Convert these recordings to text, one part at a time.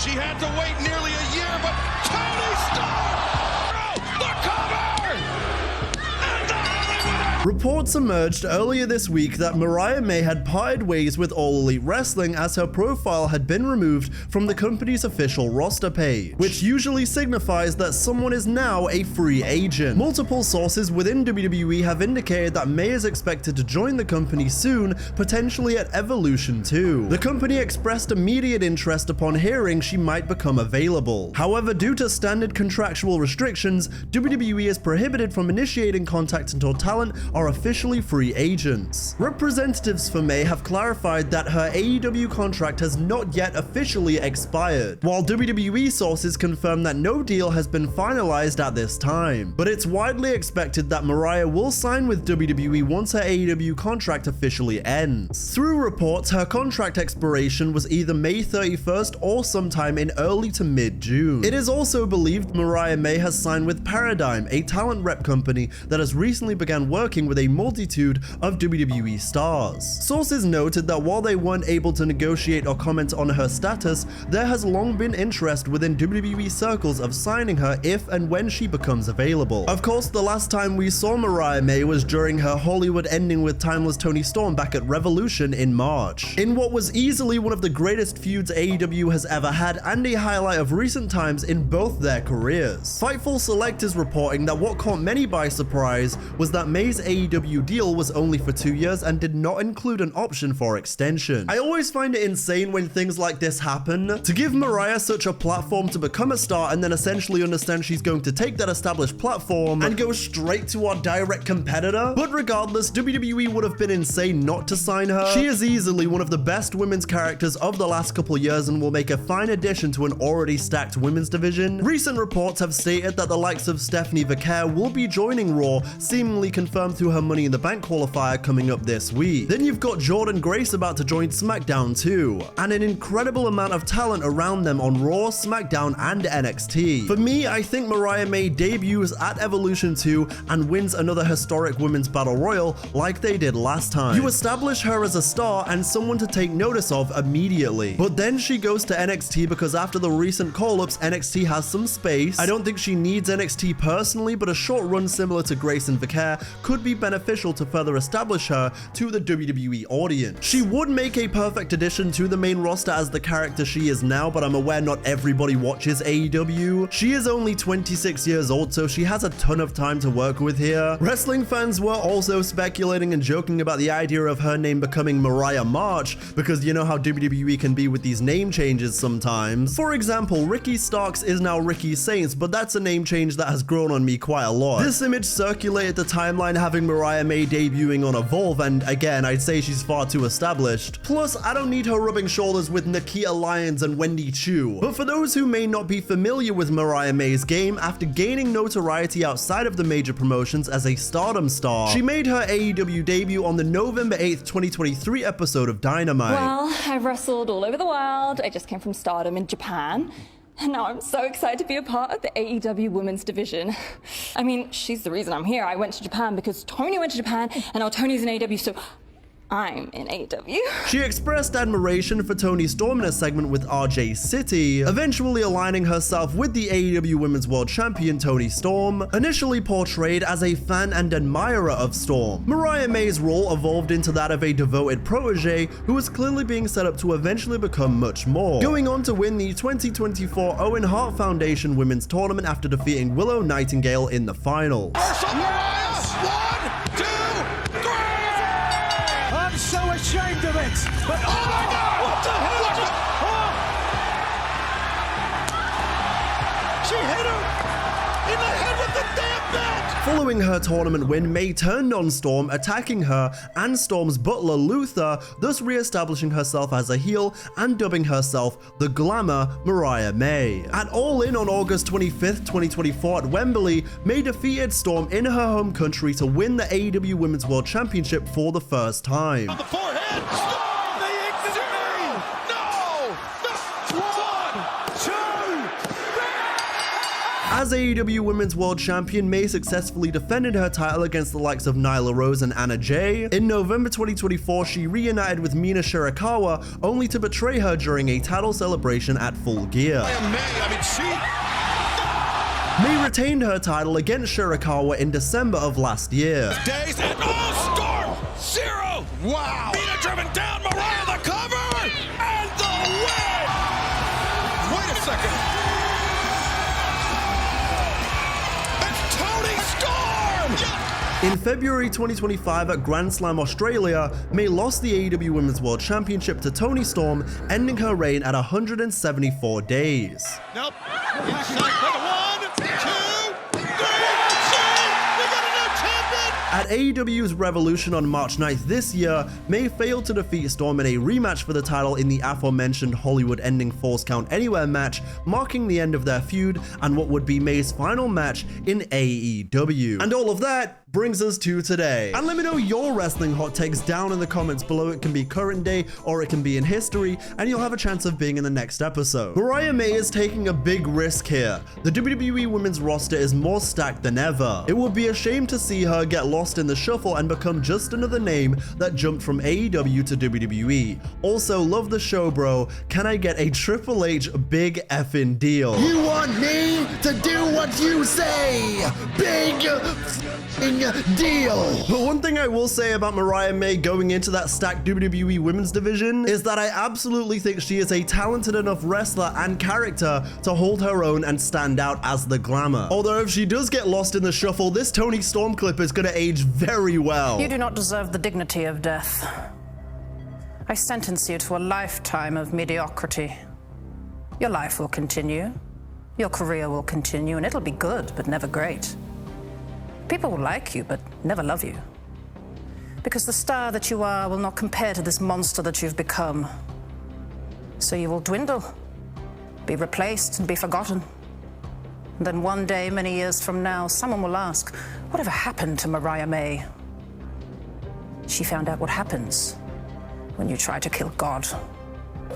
She had to wait nearly a year, but Toni Storm, the cover, and the Hollywood. Reports emerged earlier this week that Mariah May had parted ways with All Elite Wrestling as her profile had been removed from the company's official roster page, which usually signifies that someone is now a free agent. Multiple sources within WWE have indicated that May is expected to join the company soon, potentially at Evolution 2. The company expressed immediate interest upon hearing she might become available. However, due to standard contractual restrictions, WWE is prohibited from initiating contact until talent are officially free agents. Representatives for May have clarified that her AEW contract has not yet officially expired, while WWE sources confirm that no deal has been finalized at this time. But it's widely expected that Mariah will sign with WWE once her AEW contract officially ends. Through reports, her contract expiration was either May 31st or sometime in early to mid-June. It is also believed Mariah May has signed with Paradigm, a talent rep company that has recently begun working with a multitude of WWE stars. Sources noted that while they weren't able to negotiate or comment on her status, there has long been interest within WWE circles of signing her if and when she becomes available. Of course, the last time we saw Mariah May was during her Hollywood ending with timeless Toni Storm back at Revolution in March, in what was easily one of the greatest feuds AEW has ever had and a highlight of recent times in both their careers. Fightful Select is reporting that what caught many by surprise was that May's AEW deal was only for 2 years and did not include an option for extension. I always find it insane when things like this happen. To give Mariah such a platform to become a star and then essentially understand she's going to take that established platform and go straight to our direct competitor. But regardless, WWE would have been insane not to sign her. She is easily one of the best women's characters of the last couple years and will make a fine addition to an already stacked women's division. Recent reports have stated that the likes of Stephanie Vaquer will be joining Raw, seemingly confirmed through her Money in the Bank qualifier coming up this week. Then you've got Jordynne Grace about to join SmackDown too, and an incredible amount of talent around them on Raw, SmackDown, and NXT. For me, I think Mariah May debuts at Evolution 2 and wins another historic women's battle royal like they did last time. You establish her as a star and someone to take notice of immediately. But then she goes to NXT because after the recent call-ups, NXT has some space. I don't think she needs NXT personally, but a short run similar to Grace and Vaquer could be beneficial to further establish her to the WWE audience. She would make a perfect addition to the main roster as the character she is now, but I'm aware not everybody watches AEW. She is only 26 years old, so she has a ton of time to work with here. Wrestling fans were also speculating and joking about the idea of her name becoming Mariah March, because you know how WWE can be with these name changes sometimes. For example, Ricky Starks is now Ricky Saints, but that's a name change that has grown on me quite a lot. This image circulated the timeline having Mariah May debuting on Evolve, and again, I'd say she's far too established. Plus, I don't need her rubbing shoulders with Nikita Lyons and Wendy Chu. But for those who may not be familiar with Mariah May's game, after gaining notoriety outside of the major promotions as a Stardom star, she made her AEW debut on the November 8th, 2023 episode of Dynamite. Well, I've wrestled all over the world. I just came from Stardom in Japan. And now I'm so excited to be a part of the AEW women's division. I mean, she's the reason I'm here. I went to Japan because Toni went to Japan, and now Toni's in AEW, so I'm in AEW. She expressed admiration for Toni Storm in a segment with RJ City, eventually aligning herself with the AEW Women's World Champion Toni Storm, initially portrayed as a fan and admirer of Storm. Mariah May's role evolved into that of a devoted protege who was clearly being set up to eventually become much more, going on to win the 2024 Owen Hart Foundation Women's Tournament after defeating Willow Nightingale in the finals. So ashamed of it, but oh my God! What the hell? She hit her in the head with the damn belt! Following her tournament win, May turned on Storm, attacking her and Storm's butler Luther, thus re-establishing herself as a heel and dubbing herself the Glamour Mariah May. At All In on August 25th, 2024 at Wembley, May defeated Storm in her home country to win the AEW Women's World Championship for the first time. On the forehead. Storm, the ignominy. No. 1, 2. As AEW Women's World Champion, May successfully defended her title against the likes of Nyla Rose and Anna Jay. In November 2024, she reunited with Mina Shirakawa, only to betray her during a title celebration at Full Gear. May retained her title against Shirakawa in December of last year. Days and Storm Zero. Wow. Mina driven down, Mariah the cover and the win. Wait a second. It's Toni Storm. In February 2025 at Grand Slam Australia, May lost the AEW Women's World Championship to Toni Storm, ending her reign at 174 days. Nope. Inside for the 1, 2, 3, we got a new champion! At AEW's Revolution on March 9th this year, May failed to defeat Storm in a rematch for the title in the aforementioned Hollywood-ending Falls Count Anywhere match, marking the end of their feud and what would be May's final match in AEW. And all of that brings us to today. And let me know your wrestling hot takes down in the comments below. It can be current day or it can be in history, and you'll have a chance of being in the next episode. Mariah May is taking a big risk here. The WWE Women's roster is more stacked than ever. It would be a shame to see her get lost in the shuffle and become just another name that jumped from AEW to WWE. Also, love the show, bro. Can I get a Triple H big effing deal? You want me to do what you say? Big f***ing deal. But one thing I will say about Mariah May going into that stacked WWE Women's division is that I absolutely think she is a talented enough wrestler and character to hold her own and stand out as the glamour. Although if she does get lost in the shuffle, this Toni Storm clip is going to age very well. You do not deserve the dignity of death. I sentence you to a lifetime of mediocrity. Your life will continue. Your career will continue, and it'll be good, but never great. People will like you, but never love you. Because the star that you are will not compare to this monster that you've become. So you will dwindle, be replaced, and be forgotten. And then one day, many years from now, someone will ask, whatever happened to Mariah May? She found out what happens when you try to kill God.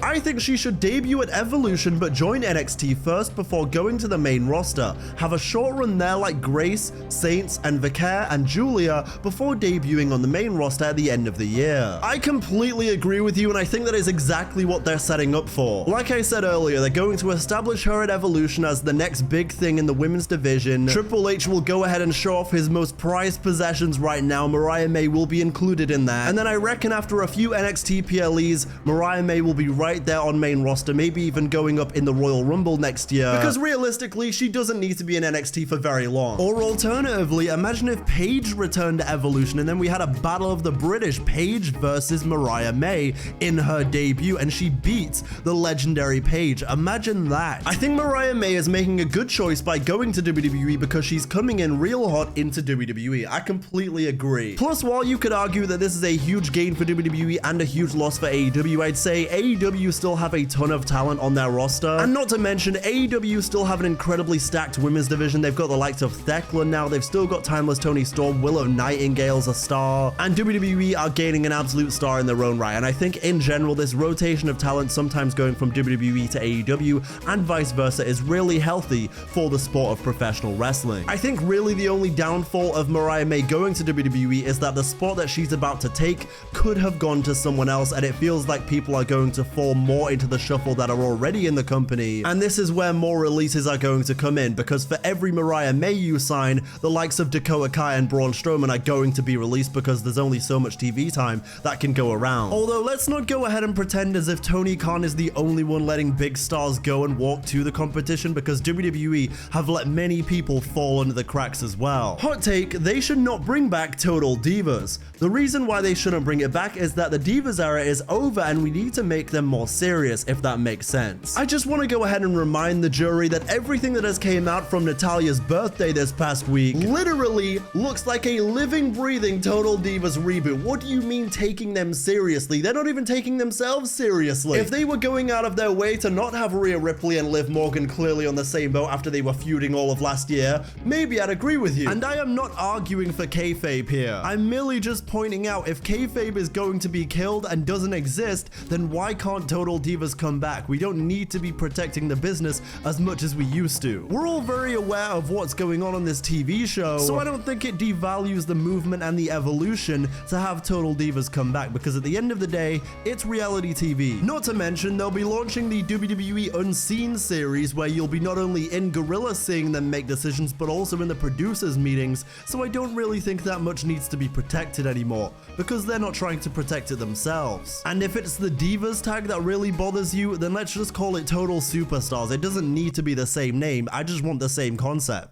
I think she should debut at Evolution but join NXT first before going to the main roster. Have a short run there like Grace, Saints, and Vicaire and Julia before debuting on the main roster at the end of the year. I completely agree with you, and I think that is exactly what they're setting up for. Like I said earlier, they're going to establish her at Evolution as the next big thing in the women's division. Triple H will go ahead and show off his most prized possessions right now. Mariah May will be included in that. And then I reckon after a few NXT PLEs, Mariah May will be right there on main roster, maybe even going up in the Royal Rumble next year, because realistically she doesn't need to be in NXT for very long. Or alternatively, imagine if Paige returned to Evolution and then we had a battle of the British, Paige versus Mariah May in her debut, and she beats the legendary Paige. Imagine that. I think Mariah May is making a good choice by going to WWE because she's coming in real hot into WWE. I completely agree. Plus, while you could argue that this is a huge gain for WWE and a huge loss for AEW, I'd say AEW still have a ton of talent on their roster. And not to mention, AEW still have an incredibly stacked women's division. They've got the likes of Thekla now. They've still got timeless Toni Storm. Willow Nightingale's a star. And WWE are gaining an absolute star in their own right. And I think in general, this rotation of talent, sometimes going from WWE to AEW and vice versa, is really healthy for the sport of professional wrestling. I think really the only downfall of Mariah May going to WWE is that the spot that she's about to take could have gone to someone else, and it feels like people are going to fall more into the shuffle that are already in the company. And this is where more releases are going to come in, because for every Mariah May you sign, the likes of Dakota Kai and Braun Strowman are going to be released because there's only so much TV time that can go around. Although let's not go ahead and pretend as if Tony Khan is the only one letting big stars go and walk to the competition, because WWE have let many people fall under the cracks as well. Hot take, they should not bring back Total Divas. The reason why they shouldn't bring it back is that the Divas era is over and we need to make them more serious, if that makes sense. I just want to go ahead and remind the jury that everything that has came out from Natalya's birthday this past week literally looks like a living, breathing Total Divas reboot. What do you mean taking them seriously? They're not even taking themselves seriously. If they were going out of their way to not have Rhea Ripley and Liv Morgan clearly on the same boat after they were feuding all of last year, maybe I'd agree with you. And I am not arguing for kayfabe here. I'm merely just pointing out, if kayfabe is going to be killed and doesn't exist, then why can't want Total Divas come back. We don't need to be protecting the business as much as we used to. We're all very aware of what's going on this TV show, so I don't think it devalues the movement and the evolution to have Total Divas come back, because at the end of the day, it's reality TV. Not to mention, they'll be launching the WWE Unseen series, where you'll be not only in Gorilla seeing them make decisions, but also in the producers' meetings, so I don't really think that much needs to be protected anymore, because they're not trying to protect it themselves. And if it's the Divas tag that really bothers you, then let's just call it Total Superstars. It doesn't need to be the same name, I just want the same concept.